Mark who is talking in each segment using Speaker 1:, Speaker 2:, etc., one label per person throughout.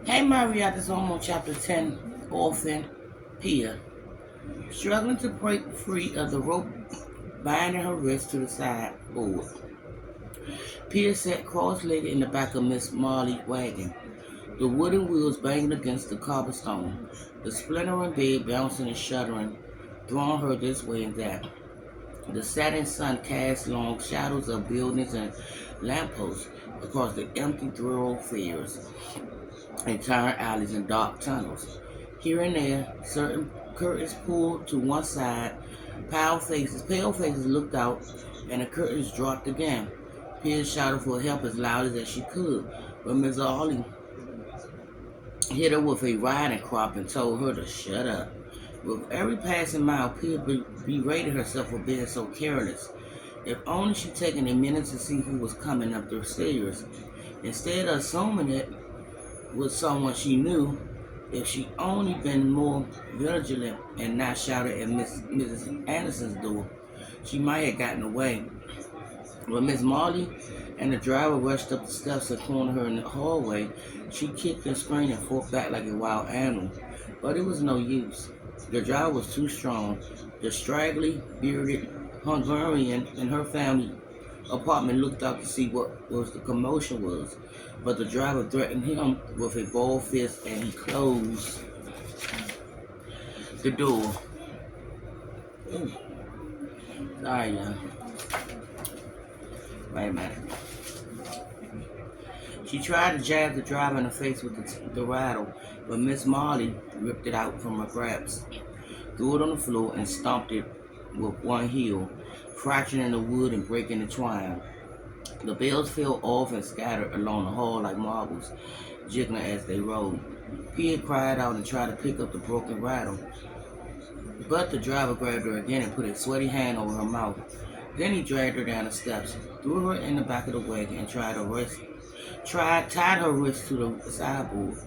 Speaker 1: Hey Maria, this is Orphan Chapter 10, Orphan Pia. Struggling to break free of the rope binding her wrist to the sideboard. Pia sat cross-legged in the back of Miss Marley's wagon, the wooden wheels banging against the cobblestone, the splintering bed bouncing and shuddering, throwing her this way and that. The setting sun cast long shadows of buildings and lampposts across the empty thoroughfares and tired alleys and dark tunnels. Here and there, certain curtains pulled to one side, pale faces looked out, and the curtains dropped again. Piers shouted for help as loud as she could, but Miss Ollie hit her with a riding crop and told her to shut up. With every passing mile, Pia berated herself for being so careless. If only she'd taken a minute to see who was coming up the stairs. Instead of assuming it was someone she knew, if she only been more vigilant and not shouted at Mrs. Anderson's door, she might have gotten away. When Miss Marley and the driver rushed up the steps and cornered her in the hallway, she kicked and screamed and fought back like a wild animal. But it was no use. The driver was too strong. The straggly, bearded Hungarian and her family apartment looked out to see what was the commotion was, but the driver threatened him with a bald fist and he closed the door. Ooh, sorry, y'all. Wait a minute. She tried to jab the driver in the face with the rattle, but Miss Marley ripped it out from her grasp, threw it on the floor, and stomped it with one heel, fracturing the wood and breaking the twine. The bells fell off and scattered along the hall like marbles, jiggling as they rolled. Pia cried out and tried to pick up the broken rattle, but the driver grabbed her again and put a sweaty hand over her mouth. Then he dragged her down the steps, threw her in the back of the wagon, and tied her wrist to the sideboard.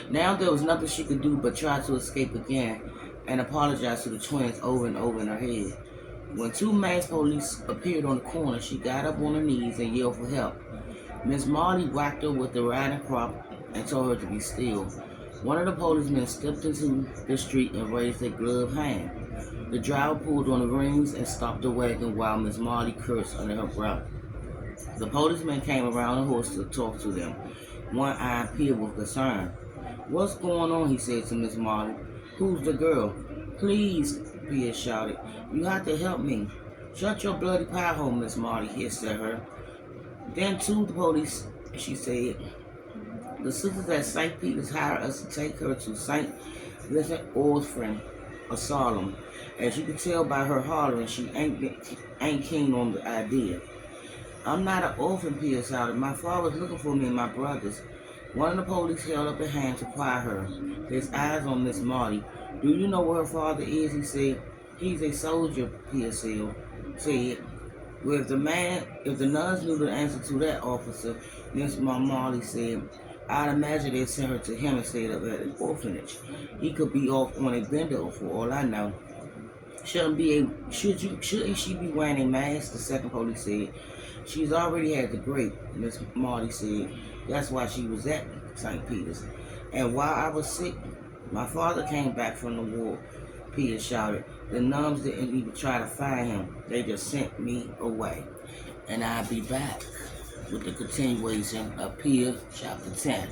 Speaker 1: Now there was nothing she could do but try to escape again and apologize to the twins over and over in her head. When two masked police appeared on the corner, she got up on her knees and yelled for help. Miss Marley whacked her with the riding crop and told her to be still. One of the policemen stepped into the street and raised a gloved hand. The driver pulled on the reins and stopped the wagon while Miss Marley cursed under her breath. The policeman came around the horse to talk to them, one-eyed peeled with concern. "What's going on?" he said to Miss Marley. "Who's the girl?" "Please," Pia shouted. "You have to help me." "Shut your bloody pie hole," Miss Marley hissed at her. Then to the police, she said, "The sisters at St. Peter's hired us to take her to St. Vincent Orphan Asylum. As you can tell by her hollering, she ain't keen on the idea." "I'm not an orphan," Pia shouted. "My father's looking for me and my brothers." One of the police held up a hand to quiet her, his eyes on Miss Marley. "Do you know where her father is?" he said. "He's a soldier," Pia said. "Well, if the nuns knew the answer to that, officer," Miss Marley said, "I'd imagine they'd send her to him instead of at an orphanage. He could be off on a bender for all I know." Shouldn't she be wearing a mask?" the second police said. "She's already had the grape," Miss Marley said. "That's why she was at St. Peter's. And while I was sick, my father came back from the war," Peter shouted. "The nuns didn't even try to find him. They just sent me away." And I'll be back with the continuation of Pia chapter 10.